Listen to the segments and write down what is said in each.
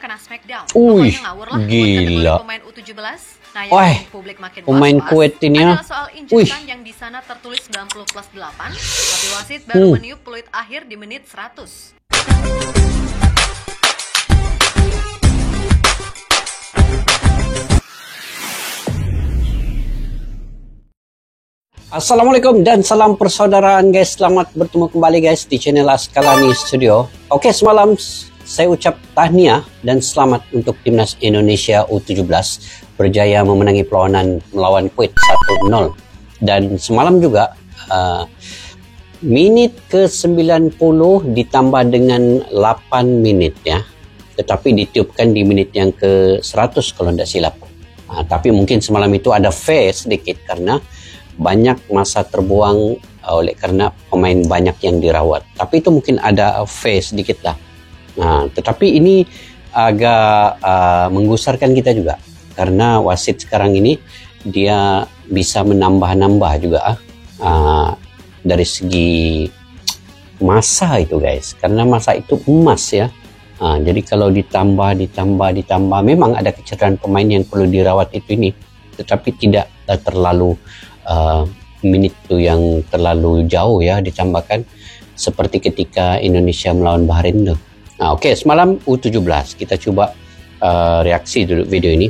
kena smackdown. Wih, Pokoknya ngawur lah buat gila. kategori pemain U17. Nah, yang Wah, bikin publik makin pemain was-was Kuwait ini ya. adalah soal injuran yang di sana tertulis 90+8, tapi wasit baru meniup peluit akhir di menit 100. Assalamualaikum dan salam persaudaraan guys. Selamat bertemu kembali guys di channel Askalani Studio. Oke, semalam saya ucap tahniah dan selamat untuk timnas Indonesia U17 berjaya memenangi perlawanan melawan Kuwait 1-0. Dan semalam juga menit ke-90 ditambah dengan 8 menit ya. Tetapi ditiupkan di menit yang ke-100 kalau tidak silap. Tapi mungkin semalam itu ada fair sedikit karena banyak masa terbuang oleh karena pemain banyak yang dirawat. Tapi itu mungkin ada phase sedikit lah. Tetapi ini agak menggusarkan kita juga. Karena wasit sekarang ini dia bisa menambah-nambah juga dari segi masa itu guys. Karena masa itu emas ya. Jadi kalau ditambah, memang ada kecederaan pemain yang perlu dirawat itu ini. Tetapi tidak terlalu menit itu yang terlalu jauh ya ditambahkan seperti ketika Indonesia melawan Bahrain tuh. Oke, semalam U17 kita coba reaksi dulu video ini.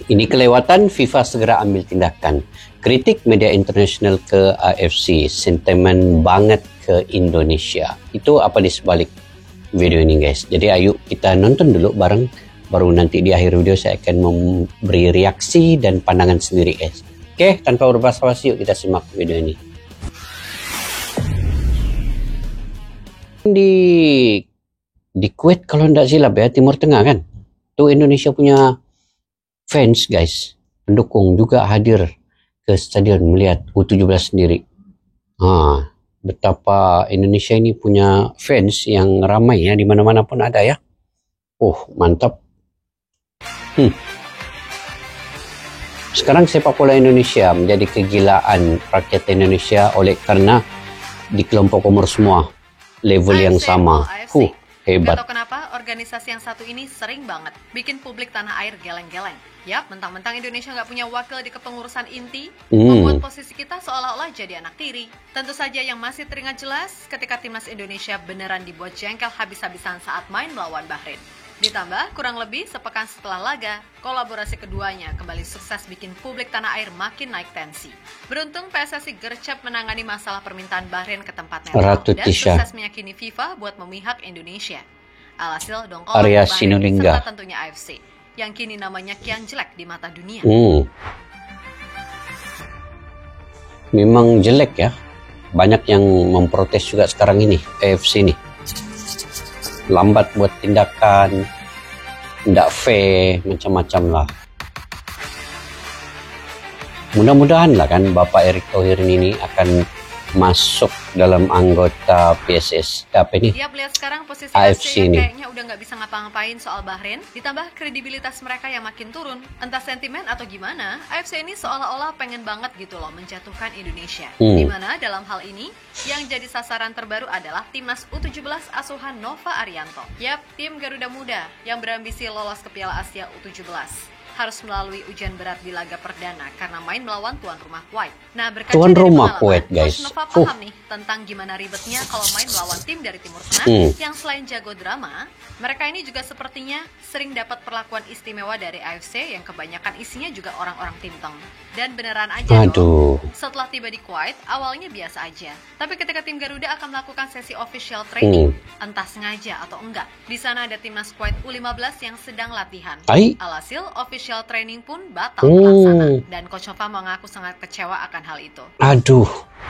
Ini kelewatan, FIFA segera ambil tindakan. Kritik media internasional ke AFC, sentimen banget ke Indonesia. Itu apa di sebalik video ini guys. Jadi ayo kita nonton dulu bareng, baru nanti di akhir video saya akan memberi reaksi dan pandangan sendiri guys. Oke, tanpa berbasa-basi yuk kita simak video ini. Di Kuwait kalau tidak silap ya, Timur Tengah kan. Tuh Indonesia punya fans guys, pendukung juga hadir ke stadion melihat U17 sendiri. Betapa Indonesia ini punya fans yang ramai ya, di mana-mana pun ada ya. Mantap. Sekarang sepak bola Indonesia menjadi kegilaan rakyat Indonesia oleh karena di kelompok umur semua level yang sama. Hebat. Gak tau kenapa organisasi yang satu ini sering banget bikin publik tanah air geleng-geleng. Yap, mentang-mentang Indonesia nggak punya wakil di kepengurusan inti, membuat posisi kita seolah-olah jadi anak tiri. Tentu saja yang masih teringat jelas ketika timnas Indonesia beneran dibuat jengkel habis-habisan saat main melawan Bahrain. Ditambah, kurang lebih sepekan setelah laga, kolaborasi keduanya kembali sukses bikin publik tanah air makin naik tensi. Beruntung PSSI gercep menangani masalah permintaan Bahrain ke tempat netral dan sukses meyakini FIFA buat memihak Indonesia. Alhasil dongkol Bahrain serta tentunya AFC, yang kini namanya kian jelek di mata dunia. Memang jelek ya. Banyak yang memprotes juga sekarang ini, AFC ini. Lambat buat tindakan, tidak fair, macam-macam lah. Mudah-mudahan lah kan Bapak Erick Thohir ini akan masuk dalam anggota PSS Dia lihat sekarang posisi AFC ini kayaknya udah nggak bisa ngapa-ngapain soal Bahrain, ditambah kredibilitas mereka yang makin turun. Entah sentimen atau gimana, AFC ini seolah-olah pengen banget gitu loh menjatuhkan Indonesia. Dimana dalam hal ini yang jadi sasaran terbaru adalah timnas U17 asuhan Nova Arianto. Yap, tim Garuda Muda yang berambisi lolos ke Piala Asia U17 harus melalui ujian berat di laga perdana karena main melawan tuan rumah Kuwait. Nah, berkaca dari pengalaman, Kuwait, guys. Coach Nova paham nih tentang gimana ribetnya kalau main melawan tim dari Timur Tengah yang selain jago drama, mereka ini juga sepertinya sering dapat perlakuan istimewa dari AFC yang kebanyakan isinya juga orang-orang Timteng. Dan beneran aja dong, setelah tiba di Kuwait, awalnya biasa aja. Tapi ketika tim Garuda akan melakukan sesi official training, entah sengaja atau enggak, di sana ada timnas Kuwait U15 yang sedang latihan. Alhasil, official training pun batal terlaksana. Dan Coach Nova mengaku sangat kecewa akan hal itu.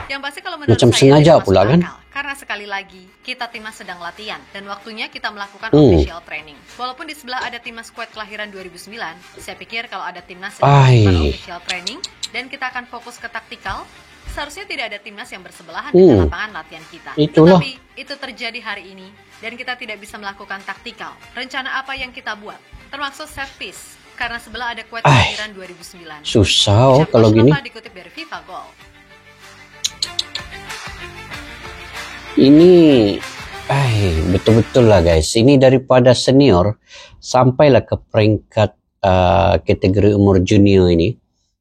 Yang pasti kalau menurut macam saya sengaja pula kan? Karena sekali lagi, kita timnas sedang latihan dan waktunya kita melakukan official training. Walaupun di sebelah ada timnas Kuwait kelahiran 2009, saya pikir kalau ada timnas sedang melakukan official training dan kita akan fokus ke taktikal, seharusnya tidak ada timnas yang bersebelahan dengan lapangan latihan kita. Tetapi itu terjadi hari ini dan kita tidak bisa melakukan taktikal. Rencana apa yang kita buat? Termasuk set piece, karena sebelah ada Kuwait kelahiran 2009. Susah kalau gini. Dikutip dari FIFA Goal. Ini Betul-betul lah guys. Ini daripada senior sampailah ke peringkat kategori umur junior ini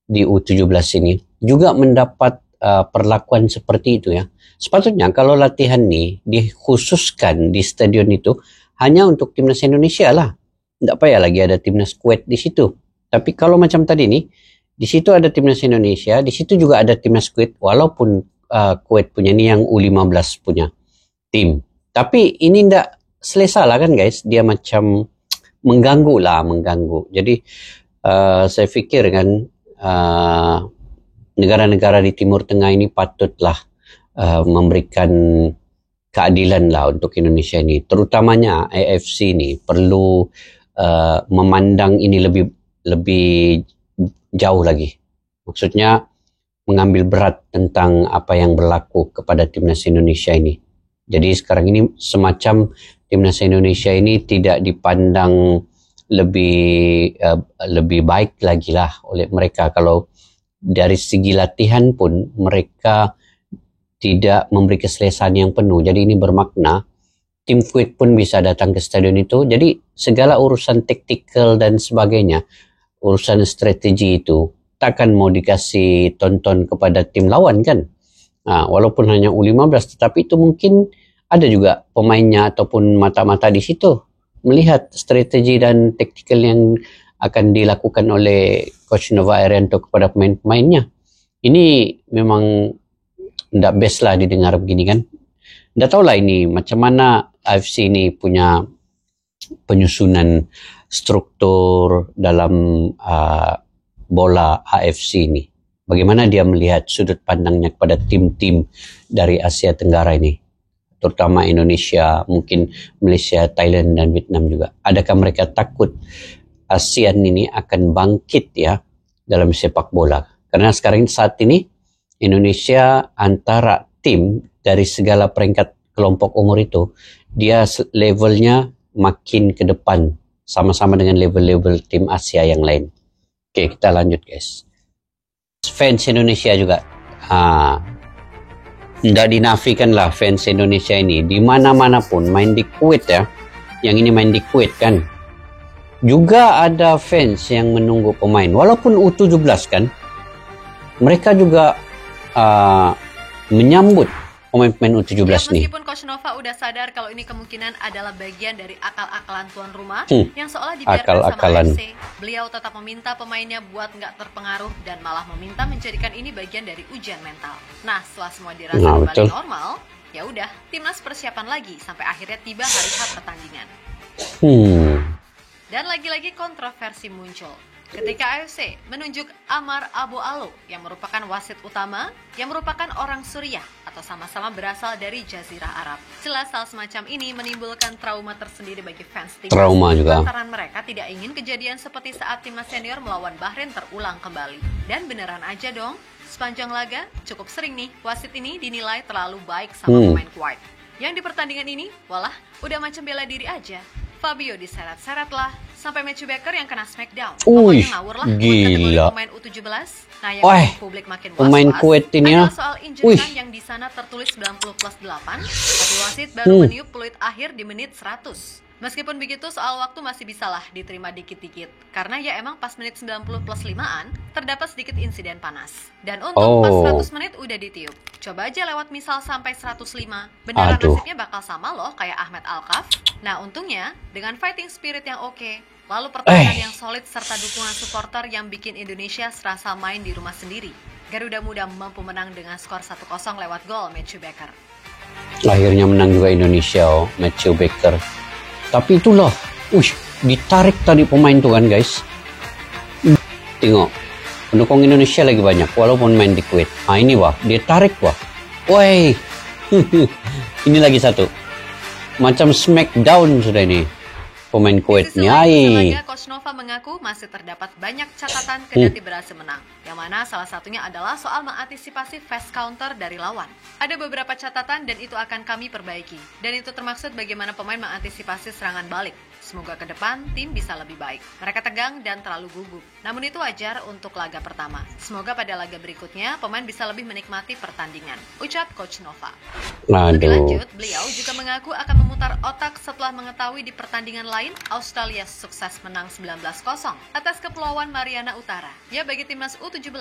di U17 ini juga mendapat perlakuan seperti itu ya. Sepatutnya kalau latihan ni dikhususkan di stadion itu hanya untuk timnas Indonesia lah. Tak payah lagi ada timnas Kuwait di situ. Tapi kalau macam tadi ni, di situ ada timnas Indonesia, di situ juga ada timnas Kuwait, walaupun Kuwait punya ni yang U15 punya tim. Tapi ini tidak selesa lah kan guys, dia macam mengganggu. Jadi saya fikir kan negara-negara di Timur Tengah ini patutlah memberikan keadilan lah untuk Indonesia ini. Terutamanya AFC ini perlu memandang ini lebih jauh lagi. Maksudnya mengambil berat tentang apa yang berlaku kepada timnas Indonesia ini. Jadi sekarang ini semacam timnas Indonesia ini tidak dipandang lebih baik lagi lah oleh mereka. Kalau dari segi latihan pun mereka tidak memberi keselesaan yang penuh. Jadi ini bermakna tim Kuwait pun bisa datang ke stadion itu. Jadi segala urusan taktikal dan sebagainya, urusan strategi itu takkan mau dikasih tonton kepada tim lawan kan. Walaupun hanya U15, tetapi itu mungkin ada juga pemainnya ataupun mata-mata di situ melihat strategi dan taktikal yang akan dilakukan oleh Coach Nova Irianto kepada pemain-pemainnya. Ini memang tidak best lah didengar begini kan. Tidak tahulah ini macam mana AFC ini punya penyusunan struktur dalam bola AFC ini. Bagaimana dia melihat sudut pandangnya kepada tim-tim dari Asia Tenggara ini, terutama Indonesia, mungkin Malaysia, Thailand dan Vietnam juga. Adakah mereka takut ASEAN ini akan bangkit ya dalam sepak bola? Karena sekarang saat ini Indonesia antara tim dari segala peringkat kelompok umur itu, dia levelnya makin ke depan sama-sama dengan level-level tim Asia yang lain. Oke, kita lanjut guys. Fans Indonesia juga tidak dinafikan lah fans Indonesia ini di mana-mana pun, main di Kuwait ya, yang ini main di Kuwait kan, juga ada fans yang menunggu pemain walaupun U17 kan, mereka juga menyambut pemain-pemain U17 nih. Meskipun Coach Nova udah sadar kalau ini kemungkinan adalah bagian dari akal-akalan tuan rumah yang seolah dibiarkan sama AFC, beliau tetap meminta pemainnya buat nggak terpengaruh dan malah meminta menjadikan ini bagian dari ujian mental. Nah, setelah semua dirasa kembali normal, ya udah, timnas persiapan lagi sampai akhirnya tiba hari H pertandingan. Dan lagi-lagi kontroversi muncul ketika AFC menunjuk Amar Abu Alo yang merupakan wasit utama yang merupakan orang Suriah atau sama-sama berasal dari Jazirah Arab. Jelas hal semacam ini menimbulkan trauma tersendiri bagi fans timnas. Trauma juga. Lantaran mereka tidak ingin kejadian seperti saat timnas senior melawan Bahrain terulang kembali. Dan beneran aja dong, sepanjang laga cukup sering nih wasit ini dinilai terlalu baik sama pemain Kuwait. Yang di pertandingan ini, walah udah macam bela diri aja. Fabio diseret-seret lah, sampai Matthew Baker yang kena smackdown. Pokoknya ngawur lah buat kategori pemain U17. Nah, yang publik makin was-was adalah soal injury time yang di sana tertulis 90+8, tapi wasit baru meniup peluit akhir di menit 100. Meskipun begitu, soal waktu masih bisalah diterima dikit-dikit. Karena ya emang pas menit 90+5-an, terdapat sedikit insiden panas. Dan untung pas 100 menit udah ditiup. Coba aja lewat misal sampai 105. Beneran nasibnya bakal sama loh kayak Ahmed Alkaf. Nah untungnya, dengan fighting spirit yang oke, lalu pertahanan yang solid serta dukungan supporter yang bikin Indonesia serasa main di rumah sendiri, Garuda Muda mampu menang dengan skor 1-0 lewat gol Matthew Baker. Akhirnya menang juga Indonesia, Matthew Baker. Tapi itulah, ditarik tadi pemain tuh kan guys. Tengok, pendukung Indonesia lagi banyak walaupun main di Kuwait. Ini wah, dia tarik wah. Woi, ini lagi satu. Macam smackdown sudah ini pemain Kuwait nih. Coach Nova mengaku masih terdapat banyak catatan kendati berhasil menang. Yang mana salah satunya adalah soal mengantisipasi fast counter dari lawan. Ada beberapa catatan dan itu akan kami perbaiki. Dan itu termaksud bagaimana pemain mengantisipasi serangan balik. Semoga ke depan tim bisa lebih baik. Mereka tegang dan terlalu gugup. Namun itu wajar untuk laga pertama. Semoga pada laga berikutnya pemain bisa lebih menikmati pertandingan, ucap Coach Nova. Lebih lanjut, beliau juga mengaku akan memutar otak setelah mengetahui di pertandingan lain Australia sukses menang 19-0 atas Kepulauan Mariana Utara. Ya, bagi timnas U17,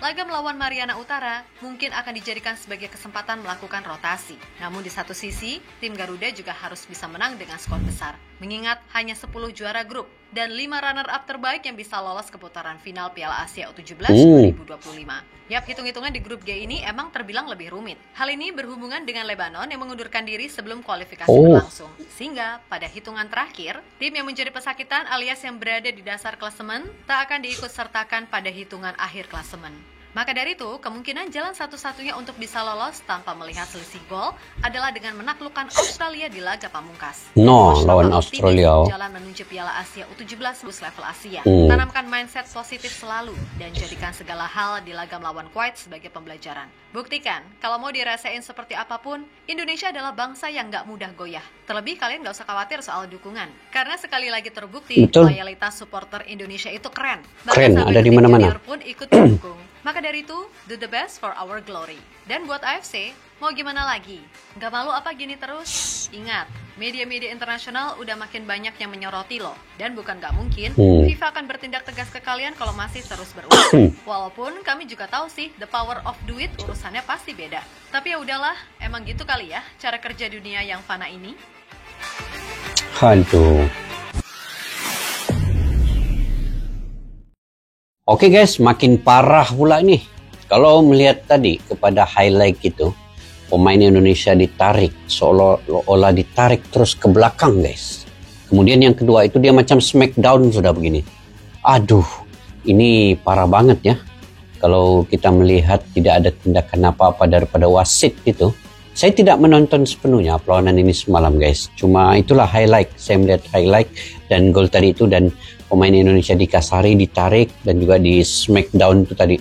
laga melawan Mariana Utara mungkin akan dijadikan sebagai kesempatan melakukan rotasi. Namun di satu sisi, tim Garuda juga harus bisa menang dengan skor besar. Mengingat hanya 10 juara grup dan 5 runner-up terbaik yang bisa lolos ke putaran final Piala Asia U17 2025. Yap, hitung-hitungan di grup G ini emang terbilang lebih rumit. Hal ini berhubungan dengan Lebanon yang mengundurkan diri sebelum kualifikasi berlangsung. Sehingga pada hitungan terakhir, tim yang menjadi pesakitan alias yang berada di dasar klasemen tak akan diikut sertakan pada hitungan akhir klasemen. Maka dari itu, kemungkinan jalan satu-satunya untuk bisa lolos tanpa melihat selisih gol adalah dengan menaklukkan Australia di laga pamungkas. Lawan Australia. Jalan menuju Piala Asia U17 level Asia. Tanamkan mindset positif selalu dan jadikan segala hal di laga melawan Kuwait sebagai pembelajaran. Buktikan, kalau mau dirasain seperti apapun, Indonesia adalah bangsa yang gak mudah goyah. Terlebih kalian gak usah khawatir soal dukungan. Karena sekali lagi terbukti, loyalitas supporter Indonesia itu keren. Keren, ada di mana-mana. Pun ikut mendukung. Maka dari itu, do the best for our glory. Dan buat AFC, mau gimana lagi? Gak malu apa gini terus? Ingat, media-media internasional udah makin banyak yang menyoroti loh. Dan bukan gak mungkin, FIFA akan bertindak tegas ke kalian kalau masih terus berulang. Walaupun kami juga tahu sih, the power of duit urusannya pasti beda. Tapi ya udahlah, emang gitu kali ya, cara kerja dunia yang fana ini. Aduh. Oke guys, makin parah pula nih. Kalau melihat tadi kepada highlight gitu, pemain Indonesia ditarik, seolah-olah ditarik terus ke belakang guys. Kemudian yang kedua itu dia macam smackdown sudah begini. Aduh, ini parah banget ya. Kalau kita melihat tidak ada tindakan apa-apa daripada wasit gitu. Saya tidak menonton sepenuhnya perlawanan ini semalam guys. Cuma itulah highlight, saya melihat highlight dan gol tadi itu dan pemain Indonesia dikasari, ditarik dan juga di smackdown itu tadi.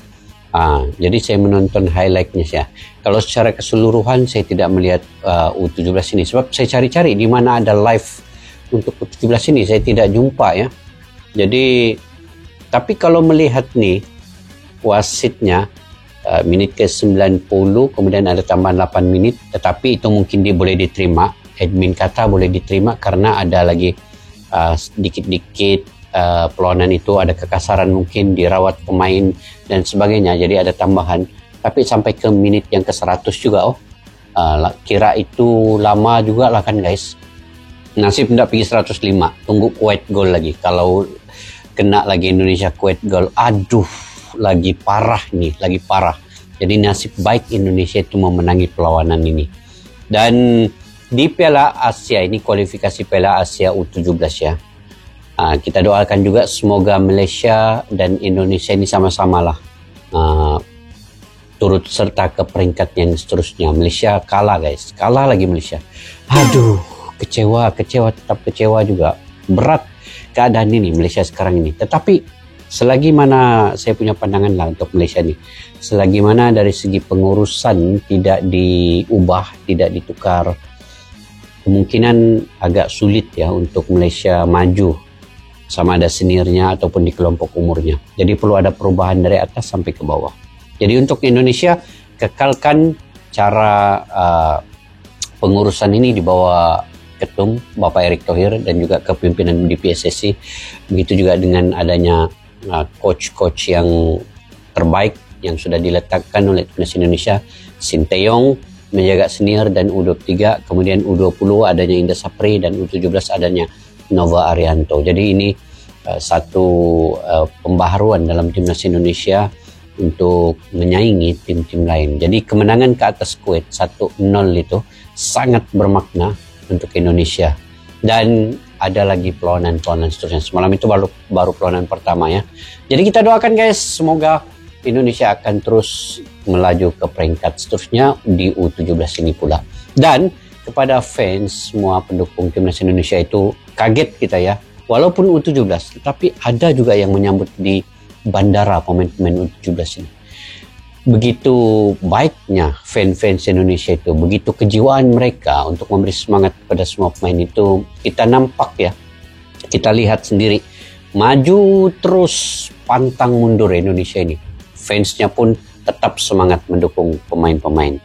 Jadi saya menonton highlightnya ya. Kalau secara keseluruhan saya tidak melihat U17 ini sebab saya cari-cari di mana ada live untuk U17 ini saya tidak jumpa ya. Jadi tapi kalau melihat nih wasitnya menit ke-90 kemudian ada tambahan 8 menit tetapi itu mungkin dia boleh diterima. Admin kata boleh diterima karena ada lagi sedikit-dikit perlawanan itu ada kekasaran mungkin dirawat pemain dan sebagainya jadi ada tambahan tapi sampai ke menit yang ke-100 juga kira itu lama juga lah kan guys. Nasib tidak pergi 105 tunggu Kuwait gol lagi kalau kena lagi Indonesia Kuwait gol aduh lagi parah nih lagi parah jadi nasib baik Indonesia itu memenangi perlawanan ini dan di Piala Asia ini kualifikasi Piala Asia U17 ya. Kita doakan juga semoga Malaysia dan Indonesia ini sama-sama lah turut serta ke peringkat yang seterusnya. Malaysia kalah guys, kalah lagi Malaysia. Aduh, kecewa tetap kecewa juga. Berat keadaan ini Malaysia sekarang ini. Tetapi selagi mana saya punya pandangan lah untuk Malaysia ini, selagi mana dari segi pengurusan tidak diubah, tidak ditukar, kemungkinan agak sulit ya untuk Malaysia maju sama ada seniornya ataupun di kelompok umurnya. Jadi perlu ada perubahan dari atas sampai ke bawah. Jadi untuk Indonesia kekalkan cara pengurusan ini di bawah ketum Bapak Erick Thohir dan juga kepimpinan di PSSI. Begitu juga dengan adanya coach-coach yang terbaik yang sudah diletakkan oleh timnas Indonesia, Sinteyong menjaga senior dan U23, kemudian U20 adanya Indra Sapri dan U17 adanya Nova Arianto. Jadi ini satu pembaharuan dalam timnas Indonesia untuk menyaingi tim-tim lain. Jadi kemenangan ke atas Kuwait 1-0 itu sangat bermakna untuk Indonesia. Dan ada lagi perlawanan seterusnya. Semalam itu baru perlawanan pertama ya. Jadi kita doakan guys, semoga Indonesia akan terus melaju ke peringkat seterusnya di U17 ini pula. Dan kepada fans semua pendukung timnas Indonesia itu kaget kita ya. Walaupun U17, tetapi ada juga yang menyambut di bandara pemain-pemain U17 ini. Begitu baiknya fans Indonesia itu, begitu kejiwaan mereka untuk memberi semangat kepada semua pemain itu, kita nampak ya Kita lihat sendiri, maju terus pantang mundur Indonesia ini. Fansnya pun tetap semangat mendukung pemain-pemain.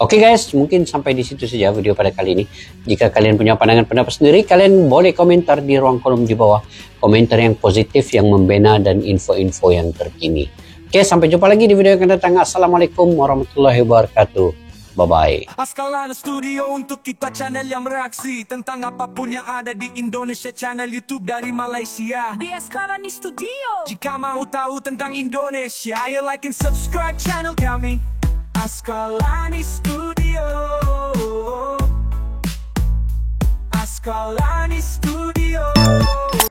Oke guys, mungkin sampai di situ saja video pada kali ini. Jika kalian punya pandangan pendapat sendiri, kalian boleh komentar di ruang kolom di bawah. Komentar yang positif, yang membina, dan info-info yang terkini. Oke, sampai jumpa lagi di video yang akan datang. Assalamualaikum warahmatullahi wabarakatuh. Bye-bye. Askalana Studio untuk kita channel yang bereaksi tentang apapun yang ada di Indonesia, channel YouTube dari Malaysia di Askalana Studio. Jika mau tahu tentang Indonesia, ayo like and subscribe channel kami Askalana Studio. Askalana Studio.